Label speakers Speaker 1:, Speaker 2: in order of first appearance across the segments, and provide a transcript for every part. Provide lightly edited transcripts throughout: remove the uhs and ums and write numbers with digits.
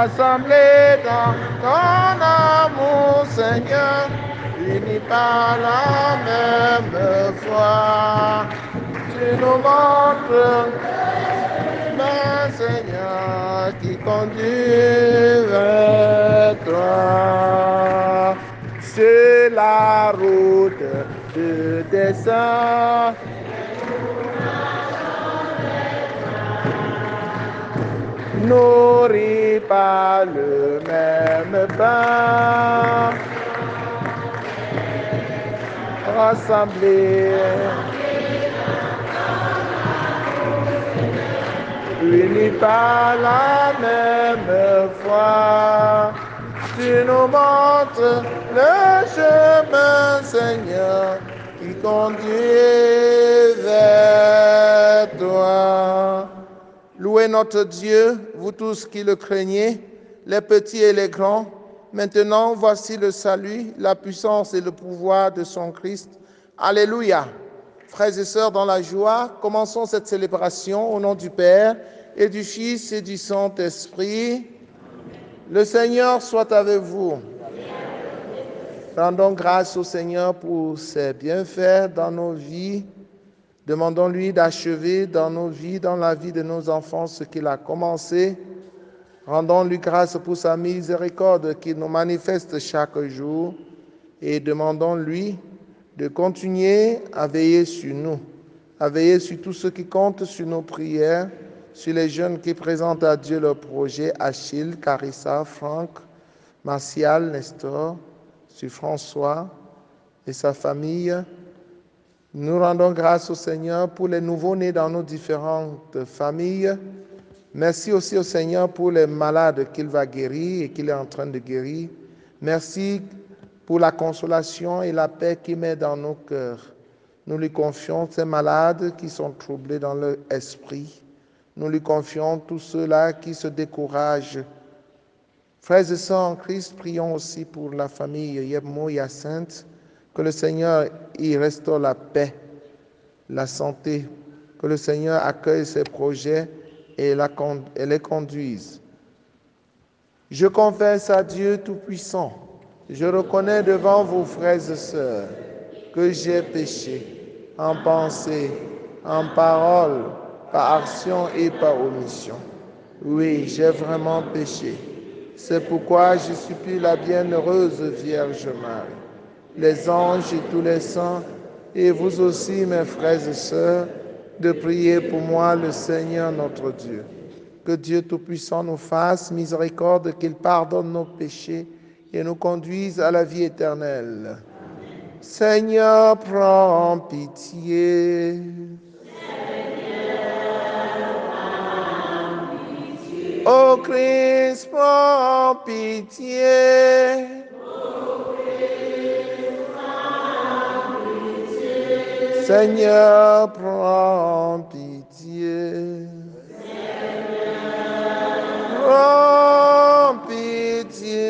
Speaker 1: rassemblés dans ton amour, Seigneur, unis par la même foi. Tu nous montres le Seigneur qui conduit vers toi. C'est la route de tes saints. Nourris par le même pain, rassemblés, unis par la même foi. Tu nous montres le chemin, Seigneur, qui conduit vers toi. Louez notre Dieu, vous tous qui le craignez, les petits et les grands. Maintenant, voici le salut, la puissance et le pouvoir de son Christ. Alléluia. Frères et sœurs, dans la joie, commençons cette célébration au nom du Père et du Fils et du Saint-Esprit. Le Seigneur soit avec vous. Rendons grâce au Seigneur pour ses bienfaits dans nos vies. Demandons-lui d'achever dans nos vies, dans la vie de nos enfants, ce qu'il a commencé. Rendons-lui grâce pour sa miséricorde qu'il nous manifeste chaque jour et demandons-lui de continuer à veiller sur nous, à veiller sur tous ceux qui comptent sur nos prières, sur les jeunes qui présentent à Dieu leur projet, Achille, Carissa, Franck, Martial, Nestor, sur François et sa famille. Nous rendons grâce au Seigneur pour les nouveaux-nés dans nos différentes familles. Merci aussi au Seigneur pour les malades qu'il va guérir et qu'il est en train de guérir. Merci pour la consolation et la paix qu'il met dans nos cœurs. Nous lui confions ces malades qui sont troublés dans leur esprit. Nous lui confions tous ceux-là qui se découragent. Frères et sœurs en Christ, prions aussi pour la famille Yebmo Hyacinthe, que le Seigneur y restaure la paix, la santé, que le Seigneur accueille ses projets et les conduise. Je confesse à Dieu Tout-Puissant, je reconnais devant vous, frères et sœurs, que j'ai péché en pensée, en parole, par action et par omission. Oui, j'ai vraiment péché. C'est pourquoi je supplie la bienheureuse Vierge Marie, les anges et tous les saints, et vous aussi, mes frères et sœurs, de prier pour moi le Seigneur notre Dieu. Que Dieu Tout-Puissant nous fasse miséricorde, qu'il pardonne nos péchés et nous conduise à la vie éternelle. Seigneur, prends pitié. Ô Christ, prends pitié. Seigneur, prends pitié. Prends pitié.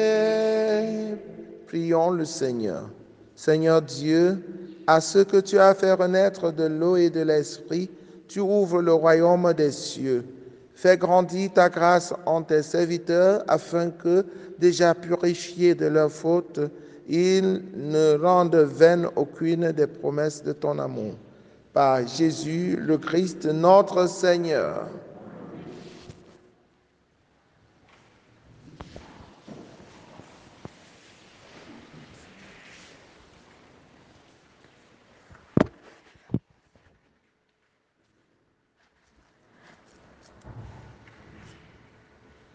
Speaker 1: Prions le Seigneur. Seigneur Dieu, à ceux que tu as fait renaître de l'eau et de l'esprit, tu ouvres le royaume des cieux. Fais grandir ta grâce en tes serviteurs, afin que, déjà purifiés de leurs fautes, ils ne rendent vaine aucune des promesses de ton amour. Par Jésus le Christ, notre Seigneur.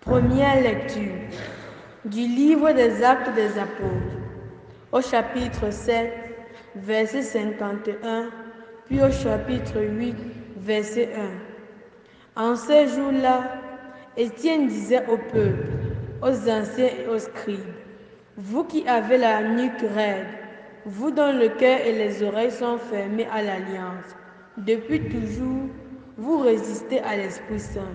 Speaker 2: Première lecture du livre des Actes des Apôtres, au chapitre 7, verset 51, puis au chapitre 8, verset 1. En ces jours-là, Étienne disait au peuple, aux anciens et aux scribes, « Vous qui avez la nuque raide, vous dont le cœur et les oreilles sont fermés à l'alliance, depuis toujours, vous résistez à l'Esprit Saint.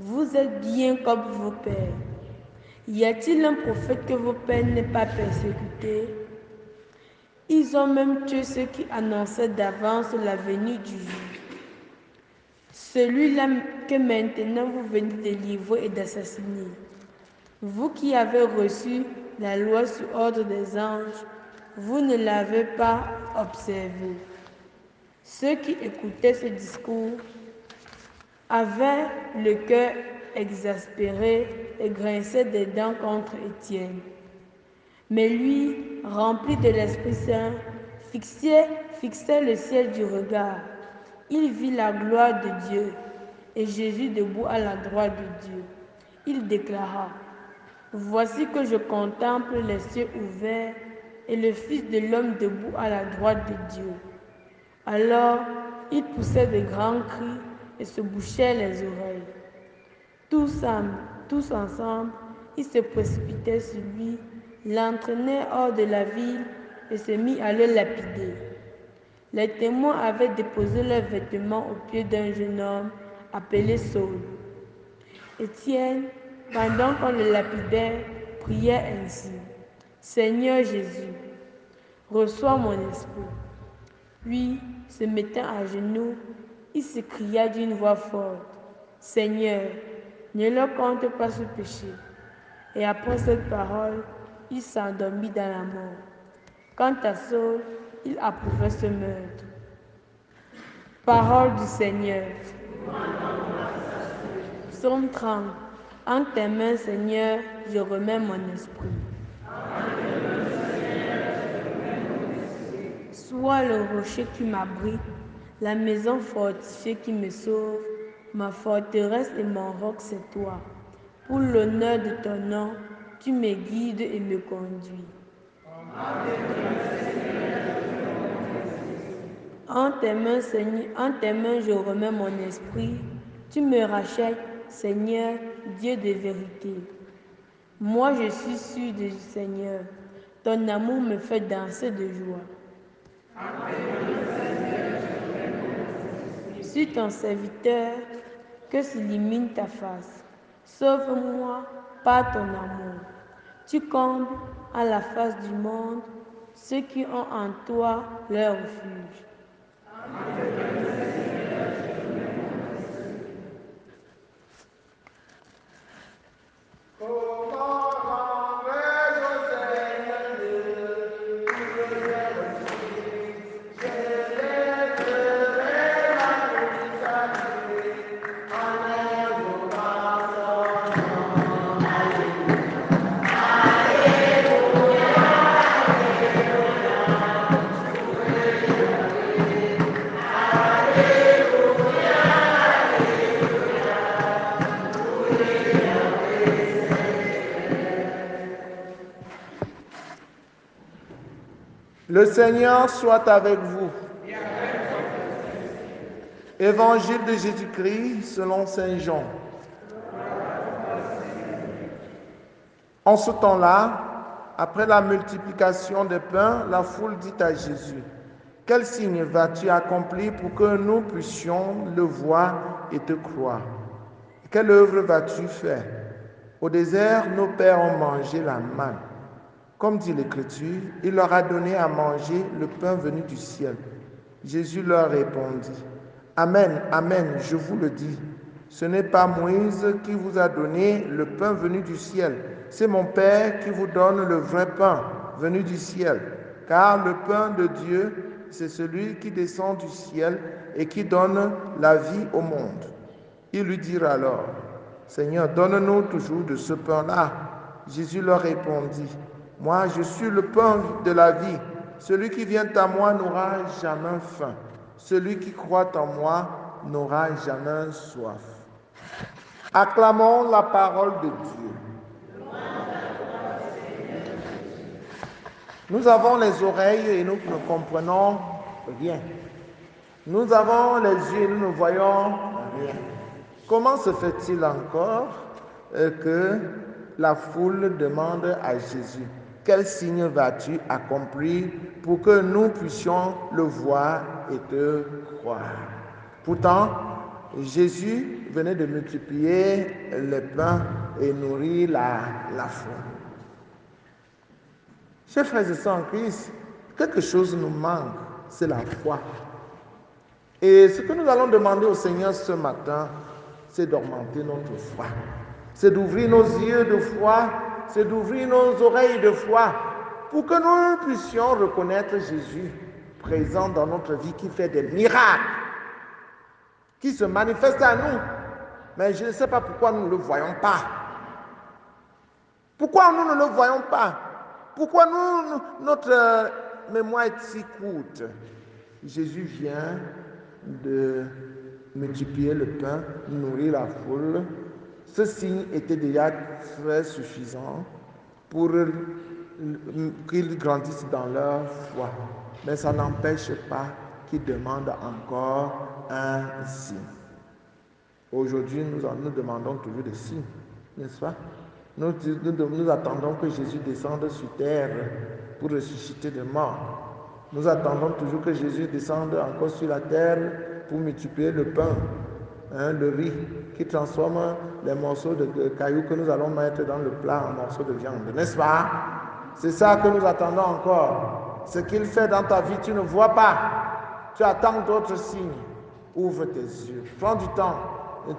Speaker 2: Vous êtes bien comme vos pères. Y a-t-il un prophète que vos pères n'aient pas persécuté? Ils ont même tué ceux qui annonçaient d'avance la venue du juge. Celui-là que maintenant vous venez de délivrer et d'assassiner. Vous qui avez reçu la loi sur ordre des anges, vous ne l'avez pas observée. Ceux qui écoutaient ce discours avaient le cœur exaspéré et grinçaient des dents contre Étienne. Mais lui, rempli de l'Esprit Saint, fixait le ciel du regard. Il vit la gloire de Dieu et Jésus debout à la droite de Dieu. Il déclara: Voici que je contemple les cieux ouverts et le Fils de l'homme debout à la droite de Dieu. Alors, il poussait de grands cris et se bouchait les oreilles. Tous ensemble, ils se précipitaient sur lui, l'entraînaient hors de la ville et se mit à le lapider. Les témoins avaient déposé leurs vêtements aux pieds d'un jeune homme appelé Saul. Étienne, pendant qu'on le lapidait, priait ainsi: Seigneur Jésus, reçois mon esprit. Puis, se mettant à genoux, il s'écria d'une voix forte: Seigneur, ne leur compte pas ce péché. Et après cette parole, il s'endormit dans la mort. Quant à Saul, il approuvait ce meurtre. Parole du Seigneur. Psaume 30. En tes mains, Seigneur, je remets mon esprit. Sois le rocher qui m'abrite, la maison fortifiée qui me sauve, ma forteresse et mon roc, c'est toi. Pour l'honneur de ton nom, tu me guides et me conduis. En tes mains, Seigneur, en tes mains, je remets mon esprit. Tu me rachètes, Seigneur, Dieu de vérité. Moi, je suis sûr du Seigneur. Ton amour me fait danser de joie. Suis ton serviteur, que s'illumine ta face. Sauve-moi par ton amour. Tu combles à la face du monde ceux qui ont en toi leur refuge.
Speaker 1: Le Seigneur soit avec vous. Évangile de Jésus-Christ selon Saint Jean. En ce temps-là, après la multiplication des pains, la foule dit à Jésus: Quel signe vas-tu accomplir pour que nous puissions le voir et te croire? Quelle œuvre vas-tu faire? Au désert, nos pères ont mangé la manne. Comme dit l'Écriture, il leur a donné à manger le pain venu du ciel. Jésus leur répondit: Amen, amen, je vous le dis, ce n'est pas Moïse qui vous a donné le pain venu du ciel, c'est mon Père qui vous donne le vrai pain venu du ciel. Car le pain de Dieu, c'est celui qui descend du ciel et qui donne la vie au monde. Ils lui dirent alors: Seigneur, donne-nous toujours de ce pain-là. Jésus leur répondit: Moi, je suis le pain de la vie. Celui qui vient à moi n'aura jamais faim. Celui qui croit en moi n'aura jamais soif. Acclamons la parole de Dieu. Nous avons les oreilles et nous ne comprenons rien. Nous avons les yeux et nous ne voyons rien. Comment se fait-il encore que la foule demande à Jésus: Quel signe vas-tu accomplir pour que nous puissions le voir et te croire? Pourtant, Jésus venait de multiplier les pains et nourrir la foule. Chers frères et sœurs en Christ, quelque chose nous manque, c'est la foi. Et ce que nous allons demander au Seigneur ce matin, c'est d'augmenter notre foi. c'est d'ouvrir nos yeux de foi, c'est d'ouvrir nos oreilles de foi, pour que nous puissions reconnaître Jésus présent dans notre vie, qui fait des miracles, qui se manifeste à nous. Mais je ne sais pas pourquoi nous ne le voyons pas. Pourquoi nous ne le voyons pas? Pourquoi notre mémoire est si courte? Jésus vient de multiplier le pain, nourrir la foule. Ce signe était déjà très suffisant pour qu'ils grandissent dans leur foi. Mais ça n'empêche pas qu'ils demandent encore un signe. Aujourd'hui, nous demandons toujours des signes, n'est-ce pas? Nous attendons que Jésus descende sur terre pour ressusciter des morts. Nous attendons toujours que Jésus descende encore sur la terre pour multiplier le pain, le riz, qui transforme les morceaux de cailloux que nous allons mettre dans le plat en morceaux de viande, n'est-ce pas? C'est ça que nous attendons encore. Ce qu'il fait dans ta vie, tu ne vois pas. Tu attends d'autres signes. Ouvre tes yeux. Prends du temps.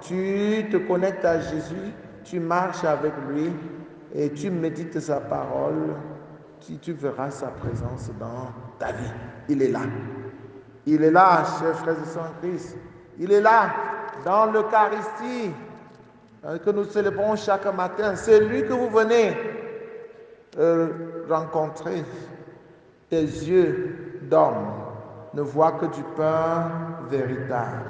Speaker 1: Tu te connectes à Jésus. Tu marches avec lui et tu médites sa parole. Tu verras sa présence dans ta vie. Il est là. Il est là, chers frères et sœurs en Christ. Il est là, dans l'Eucharistie que nous célébrons chaque matin. C'est lui que vous venez rencontrer. Tes yeux d'homme ne voient que du pain véritable.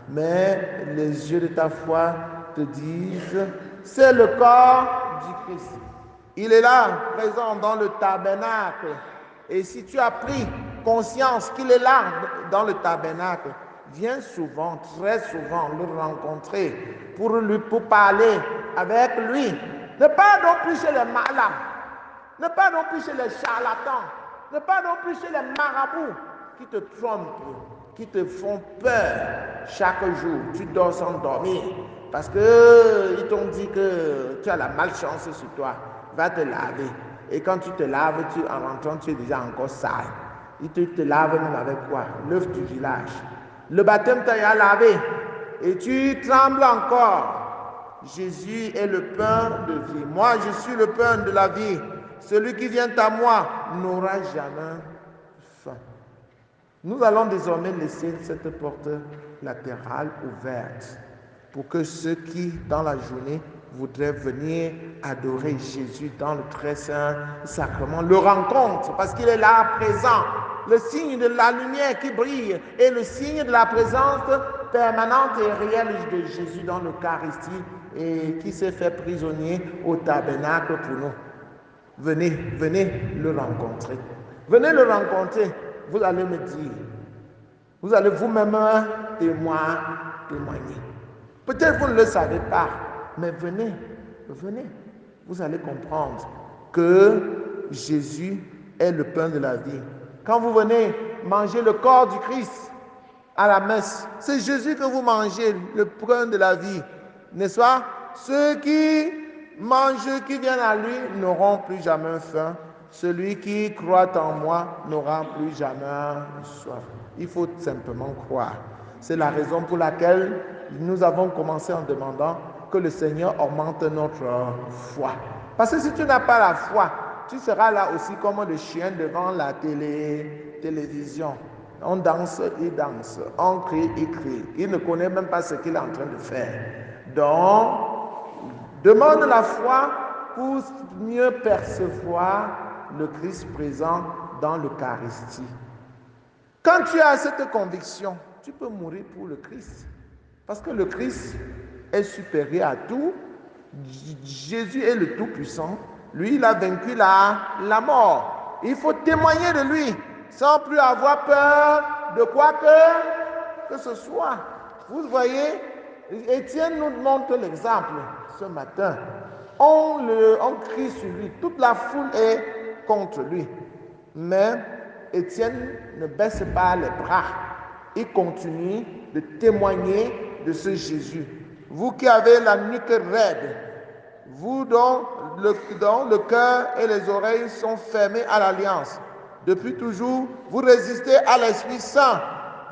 Speaker 1: Mais les yeux de ta foi te disent, c'est le corps du Christ. Il est là, présent dans le tabernacle. Et si tu as pris conscience qu'il est là dans le tabernacle, viens souvent, très souvent, le rencontrer pour parler avec lui. Ne pas non plus chez les malades, ne pas non plus chez les charlatans, ne pas non plus chez les marabouts qui te trompent, qui te font peur chaque jour. Tu dors sans dormir parce qu'ils t'ont dit que tu as la malchance sur toi. Va te laver. Et quand tu te laves, en rentrant, tu es déjà encore sale. Il te lave même avec quoi? L'œuf du village. Le baptême t'a lavé et tu trembles encore. Jésus est le pain de vie. Moi, je suis le pain de la vie. Celui qui vient à moi n'aura jamais faim. Nous allons désormais laisser cette porte latérale ouverte pour que ceux qui, dans la journée, voudraient venir adorer Jésus dans le très saint sacrement, le rencontrent parce qu'il est là présent. Le signe de la lumière qui brille et le signe de la présence permanente et réelle de Jésus dans l'Eucharistie et qui s'est fait prisonnier au tabernacle pour nous. Venez le rencontrer. Venez le rencontrer. Vous allez me dire. Vous allez vous-même témoigner. Peut-être vous ne le savez pas, mais venez. Vous allez comprendre que Jésus est le pain de la vie. Quand vous venez manger le corps du Christ à la messe, c'est Jésus que vous mangez, le pain de la vie. N'est-ce pas? Ceux qui mangent, qui viennent à lui, n'auront plus jamais faim. Celui qui croit en moi n'aura plus jamais soif. Il faut simplement croire. C'est la raison pour laquelle nous avons commencé en demandant que le Seigneur augmente notre foi. Parce que si tu n'as pas la foi, tu seras là aussi comme le chien devant la télévision. On danse, il danse. On crie, il crie. Il ne connaît même pas ce qu'il est en train de faire. Donc, demande la foi pour mieux percevoir le Christ présent dans l'Eucharistie. Quand tu as cette conviction, tu peux mourir pour le Christ. Parce que le Christ est supérieur à tout. Jésus est le Tout-Puissant. Lui, il a vaincu la mort. Il faut témoigner de lui sans plus avoir peur de quoi que ce soit. Vous voyez, Étienne nous montre l'exemple ce matin. On crie sur lui. Toute la foule est contre lui. Mais Étienne ne baisse pas les bras. Il continue de témoigner de ce Jésus. Vous qui avez la nuque raide, vous dont le cœur et les oreilles sont fermés à l'alliance. Depuis toujours, vous résistez à l'Esprit Saint.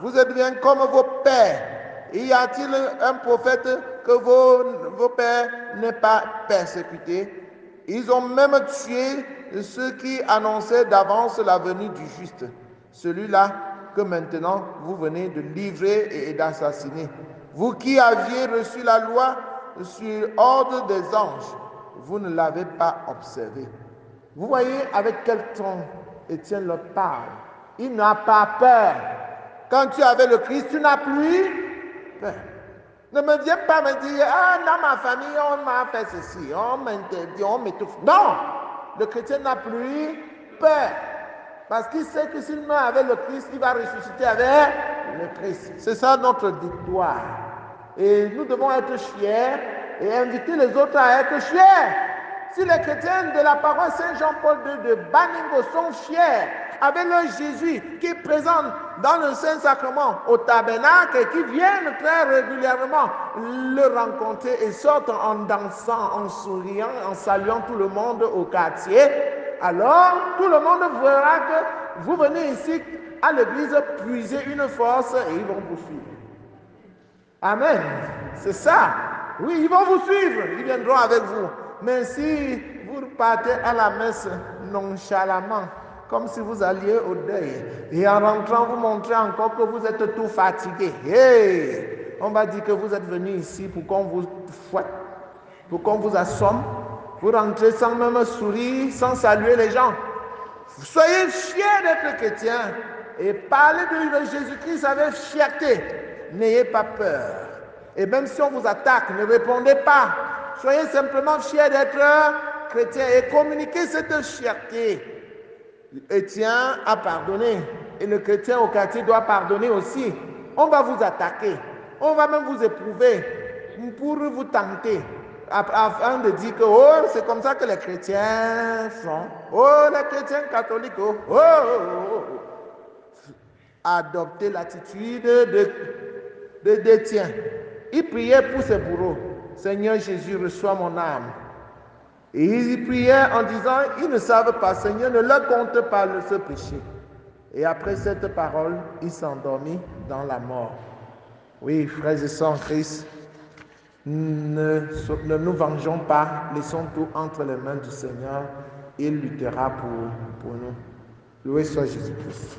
Speaker 1: Vous êtes bien comme vos pères. Y a-t-il un prophète que vos pères n'est pas persécuté. Ils ont même tué ceux qui annonçaient d'avance la venue du juste, celui-là que maintenant vous venez de livrer et d'assassiner. Vous qui aviez reçu la loi sur ordre des anges, vous ne l'avez pas observé. Vous voyez avec quel ton Étienne leur parle. Il n'a pas peur. Quand tu avais le Christ, tu n'as plus peur. Ne me viens pas me dire, ah, dans ma famille, on m'a fait ceci, on m'interdit, on m'étouffe. Non, le chrétien n'a plus peur. Parce qu'il sait que s'il meurt avec le Christ, il va ressusciter avec le Christ. C'est ça notre victoire. Et nous devons être fiers et inviter les autres à être fiers. Si les chrétiens de la paroisse Saint-Jean-Paul II de Baningo sont fiers avec leur Jésus qui est présent dans le Saint-Sacrement au tabernacle et qui viennent très régulièrement le rencontrer et sortent en dansant, en souriant, en saluant tout le monde au quartier, alors tout le monde verra que vous venez ici à l'église puiser une force et ils vont vous suivre. Amen. C'est ça. Oui, ils vont vous suivre, ils viendront avec vous. Mais si vous partez à la messe nonchalamment, comme si vous alliez au deuil, et en rentrant, vous montrez encore que vous êtes tout fatigué, hey, on va dire que vous êtes venu ici pour qu'on vous fouette, pour qu'on vous assomme. Vous rentrez sans même sourire, sans saluer les gens. Soyez fiers d'être chrétien et parlez de Jésus-Christ avec fierté. N'ayez pas peur. Et même si on vous attaque, ne répondez pas. Soyez simplement fiers d'être chrétien et communiquez cette fierté. Étienne a pardonné et le chrétien au quartier doit pardonner aussi. On va vous attaquer, on va même vous éprouver pour vous tenter afin de dire que oh, c'est comme ça que les chrétiens sont. Oh, les chrétiens catholiques, oh, oh, oh, oh. Adoptez l'attitude d'Étienne. Il priait pour ses bourreaux. Seigneur Jésus, reçois mon âme. Et il priait en disant, ils ne savent pas, Seigneur, ne leur compte pas ce péché. Et après cette parole, il s'endormit dans la mort. Oui, frères et sœurs en Christ, ne nous vengeons pas, laissons tout entre les mains du Seigneur. Il luttera pour nous. Loué soit Jésus-Christ.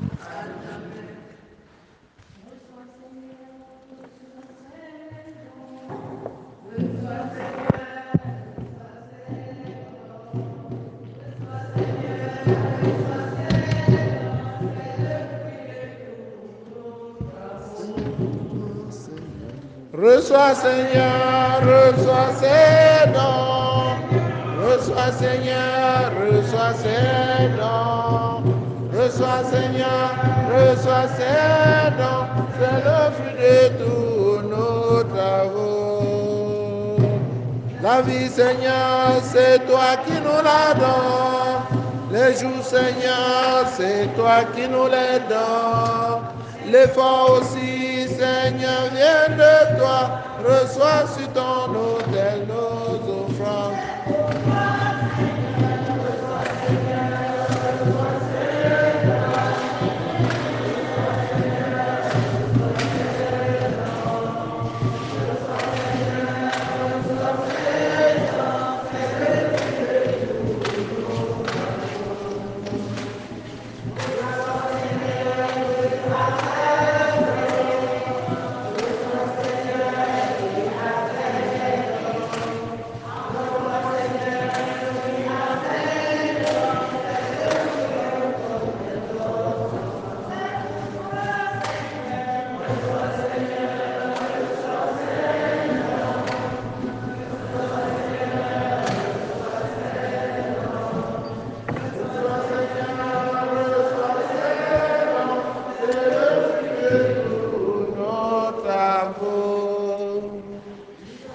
Speaker 1: Reçois Seigneur, reçois ces dons. Reçois Seigneur, reçois ces dons. Reçois Seigneur, reçois ces dons. C'est le fruit de tous nos travaux. La vie Seigneur, c'est toi qui nous la donnes. Les jours Seigneur, c'est toi qui nous les donnes. L'effort aussi, Seigneur, vient de toi. Reçois sur ton autel nos offrandes.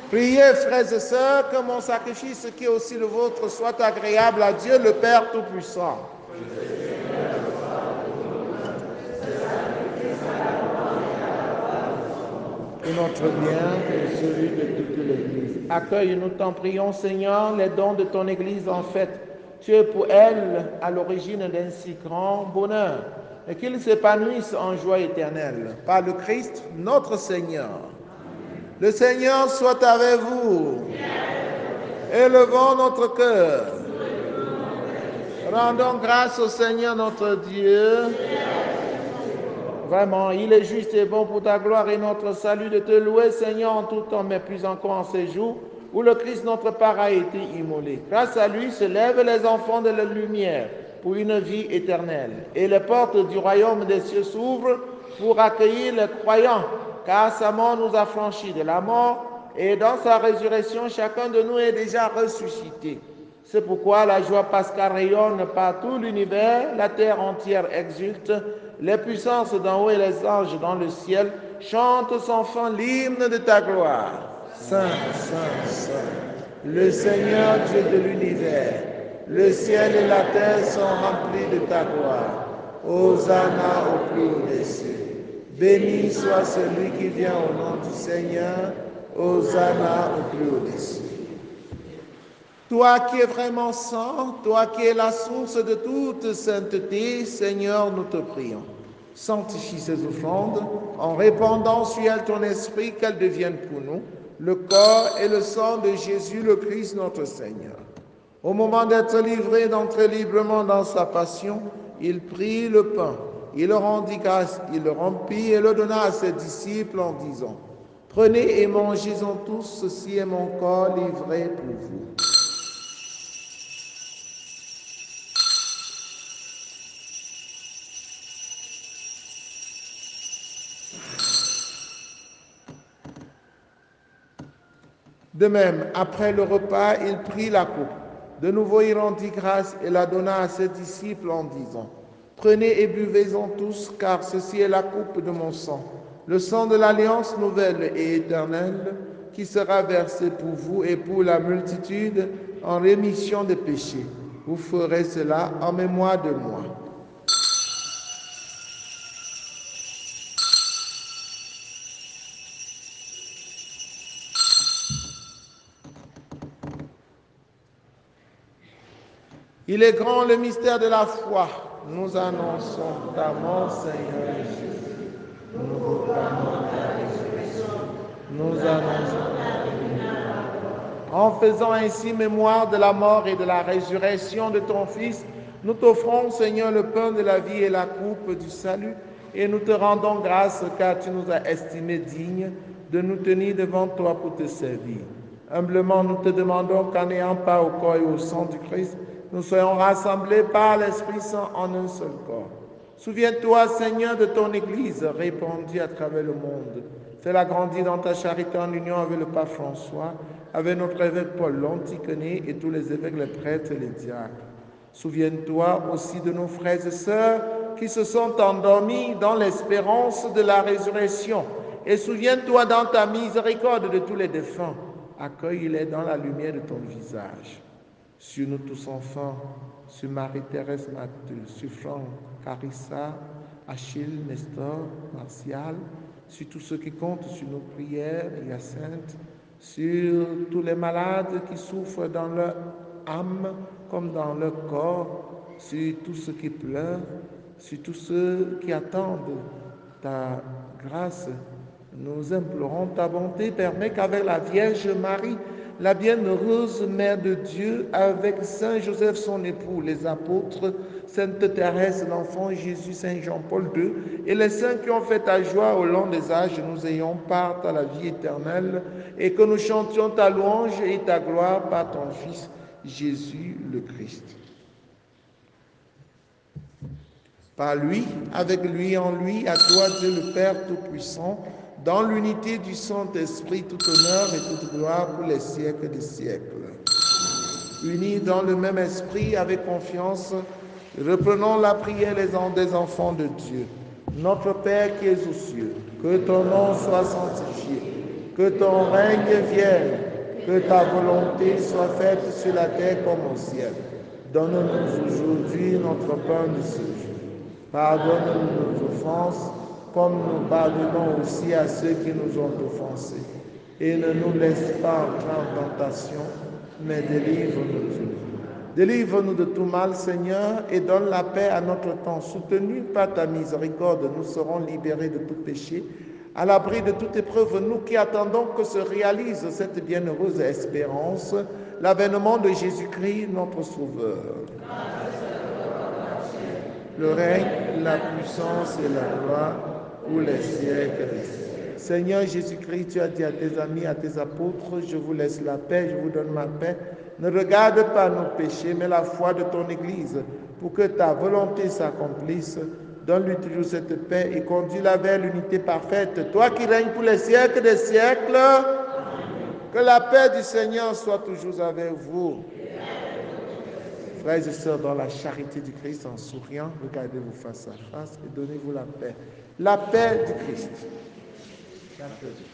Speaker 1: Priez, frères et sœurs, que mon sacrifice, qui est aussi le vôtre, soit agréable à Dieu, le Père Tout-Puissant. Et notre bien et celui de toute l'Église. Accueille, nous t'en prions, Seigneur, les dons de ton Église en fait. Tu es pour elle à l'origine d'un si grand bonheur, et qu'ils s'épanouissent en joie éternelle. Par le Christ, notre Seigneur. Le Seigneur soit avec vous. Élevons notre cœur. Rendons grâce au Seigneur notre Dieu. Vraiment, il est juste et bon pour ta gloire et notre salut de te louer, Seigneur, en tout temps, mais plus encore en ces jours où le Christ, notre Père, a été immolé. Grâce à lui se lèvent les enfants de la lumière pour une vie éternelle. Et les portes du royaume des cieux s'ouvrent pour accueillir les croyants, car sa mort nous a franchis de la mort, et dans sa résurrection, chacun de nous est déjà ressuscité. C'est pourquoi la joie pascale rayonne par tout l'univers, la terre entière exulte, les puissances d'en haut et les anges dans le ciel chantent sans fin l'hymne de ta gloire. Saint, Saint, Saint, le Seigneur Dieu de l'univers, le ciel et la terre sont remplis de ta gloire. Hosanna au plus haut des cieux. Béni soit celui qui vient au nom du Seigneur. Hosanna au plus haut des cieux. Toi qui es vraiment saint, toi qui es la source de toute sainteté, Seigneur, nous te prions. Sanctifie ces offrandes en répandant sur elles ton esprit, qu'elles deviennent pour nous le corps et le sang de Jésus le Christ notre Seigneur. Au moment d'être livré, d'entrer librement dans sa passion, il prit le pain, il le rendit grâce, il le rompit et le donna à ses disciples en disant: Prenez et mangez-en tous, ceci est mon corps livré pour vous. De même, après le repas, il prit la coupe. De nouveau, il rendit grâce et la donna à ses disciples en disant: Prenez et buvez-en tous, car ceci est la coupe de mon sang, le sang de l'alliance nouvelle et éternelle, qui sera versé pour vous et pour la multitude en rémission des péchés. Vous ferez cela en mémoire de moi. Il est grand le mystère de la foi. Nous annonçons ta mort, Seigneur Jésus. Nous proclamons ta résurrection. Nous annonçons ta venue. En faisant ainsi mémoire de la mort et de la résurrection de ton Fils, nous t'offrons, Seigneur, le pain de la vie et la coupe du salut, et nous te rendons grâce car tu nous as estimés dignes de nous tenir devant toi pour te servir. Humblement, nous te demandons qu'en n'ayant pas au corps et au sang du Christ, nous soyons rassemblés par l'Esprit Saint en un seul corps. Souviens-toi, Seigneur, de ton Église répandue à travers le monde. Fais-la grandir dans ta charité en union avec le pape François, avec notre évêque Paul l'Anticoné et tous les évêques, les prêtres et les diacres. Souviens-toi aussi de nos frères et sœurs qui se sont endormis dans l'espérance de la résurrection. Et souviens-toi dans ta miséricorde de tous les défunts. Accueille-les dans la lumière de ton visage. Sur nous tous enfants, sur Marie-Thérèse Mathieu, sur Franck, Carissa, Achille, Nestor, Martial, sur tous ceux qui comptent sur nos prières, Hyacinthe, sur tous les malades qui souffrent dans leur âme comme dans leur corps, sur tous ceux qui pleurent, sur tous ceux qui attendent ta grâce. Nous implorons ta bonté, permets qu'avec la Vierge Marie, la bienheureuse Mère de Dieu, avec Saint Joseph son époux, les apôtres, Sainte Thérèse, l'enfant Jésus, Saint Jean-Paul II, et les saints qui ont fait ta joie au long des âges, nous ayons part à la vie éternelle, et que nous chantions ta louange et ta gloire par ton Fils, Jésus le Christ. Par lui, avec lui, en lui, à toi, Dieu le Père Tout-Puissant, dans l'unité du Saint-Esprit, tout honneur et toute gloire pour les siècles des siècles. Unis dans le même esprit, avec confiance, reprenons la prière des enfants de Dieu. Notre Père qui es aux cieux, que ton nom soit sanctifié, que ton règne vienne, que ta volonté soit faite sur la terre comme au ciel. Donne-nous aujourd'hui notre pain de ce jour. Pardonne-nous nos offenses, comme nous pardonnons aussi à ceux qui nous ont offensés. Et ne nous laisse pas entrer en tentation, mais délivre-nous de tout. Délivre-nous de tout mal, Seigneur, et donne la paix à notre temps. Soutenus par ta miséricorde, nous serons libérés de tout péché, À l'abri de toute épreuve, nous qui attendons que se réalise cette bienheureuse espérance, l'avènement de Jésus-Christ, notre Sauveur. Le règne, la puissance et la gloire pour les siècles des siècles. Seigneur Jésus-Christ, tu as dit à tes amis, à tes apôtres, je vous laisse la paix, je vous donne ma paix. Ne regarde pas nos péchés, mais la foi de ton Église, pour que ta volonté s'accomplisse. Donne-lui toujours cette paix et conduis-la vers l'unité parfaite. Toi qui règnes pour les siècles des siècles, que la paix du Seigneur soit toujours avec vous. Frères et sœurs, dans la charité du Christ, en souriant, regardez-vous face à face et donnez-vous la paix. La paix du Christ. La paix du Christ.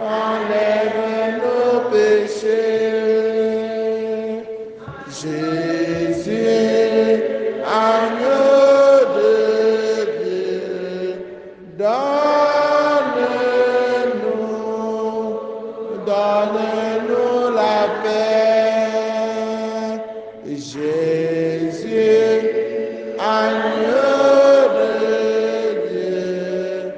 Speaker 1: Enlève nos péchés. Jésus, agneau de Dieu, donne-nous la paix. Jésus, agneau de Dieu,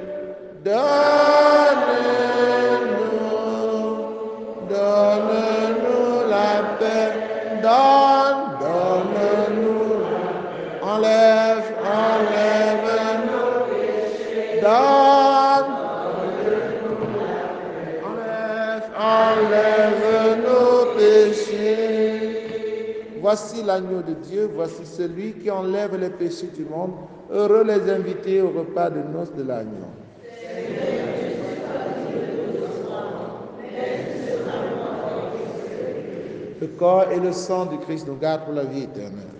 Speaker 1: donne-nous la paix. Donne-nous, enlève nos péchés. Enlève nos péchés. Voici l'agneau de Dieu, voici celui qui enlève les péchés du monde. Heureux les invités au repas de noces de l'agneau. Le corps et le sang du Christ nous gardent pour la vie éternelle.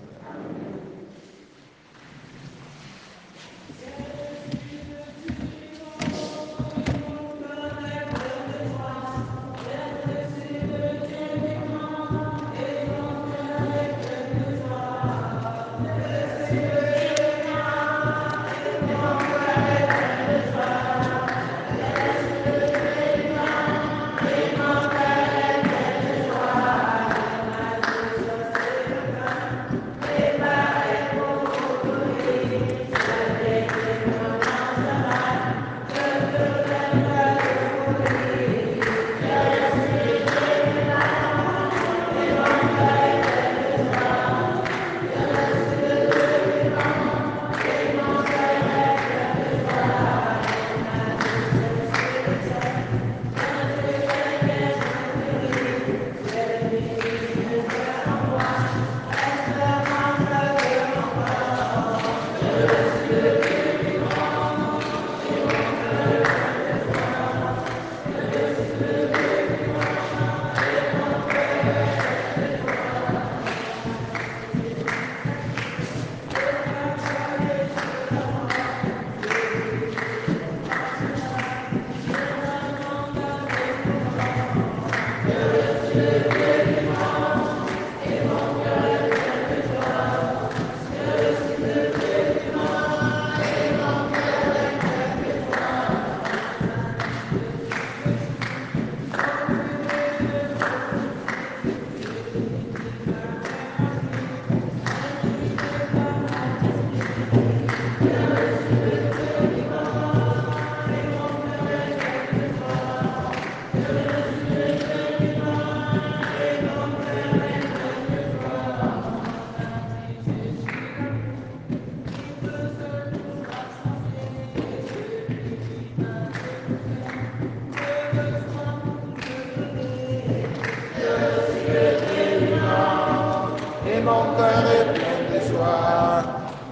Speaker 1: mon cœur est plein de joie.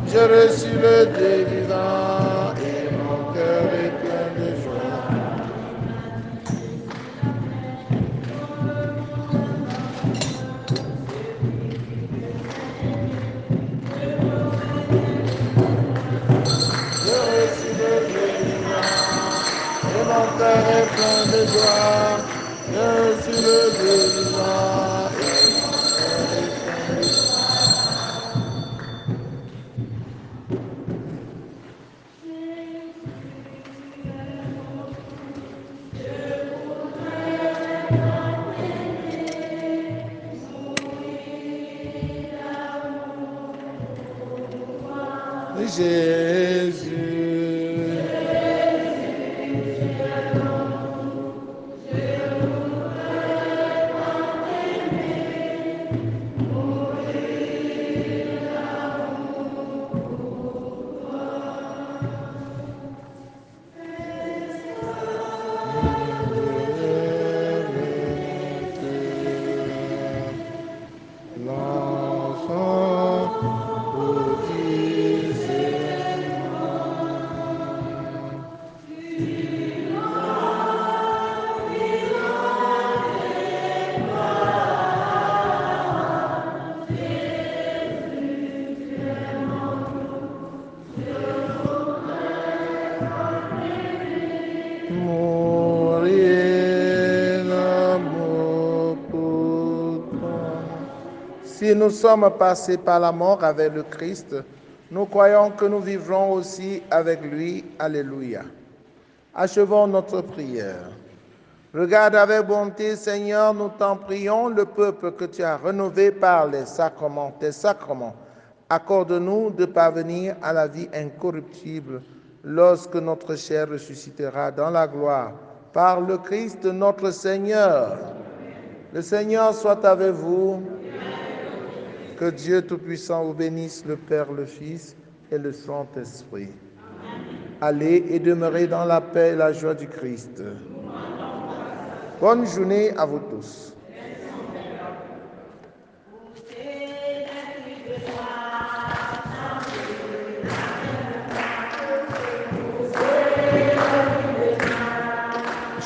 Speaker 1: J'ai reçu le Dieu vivant et mon cœur est plein de joie. J'ai reçu le Dieu vivant et mon cœur est plein de joie. J'ai reçu le Dieu vivant et mon cœur est plein de joie. Jésus. L'enfant prodige. Mourir l'amour pour toi. Si nous sommes passés par la mort avec le Christ, nous croyons que nous vivrons aussi avec lui. Alléluia. Achevons notre prière. Regarde avec bonté, Seigneur, nous t'en prions, le peuple que tu as rénové par les sacrements, tes sacrements. Accorde-nous de parvenir à la vie incorruptible lorsque notre chair ressuscitera dans la gloire. Par le Christ notre Seigneur. Le Seigneur soit avec vous. Que Dieu Tout-Puissant vous bénisse, le Père, le Fils et le Saint-Esprit. Allez et demeurez dans la paix et la joie du Christ. Bonne journée à vous tous.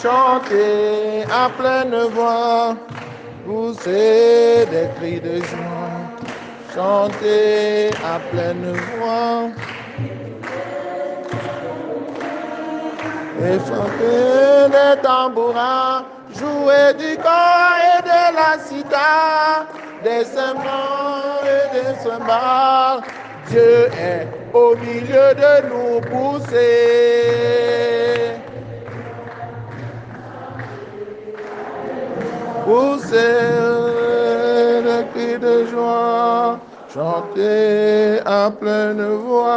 Speaker 1: Chantez à pleine voix, poussez des cris de joie. Chantez à pleine voix et chantez des tambourins, jouez du corps et de la cithare, des cymbales et des cymbales. Dieu est au milieu de nous, poussez. Poussez des cris de joie, chantez à pleine voix.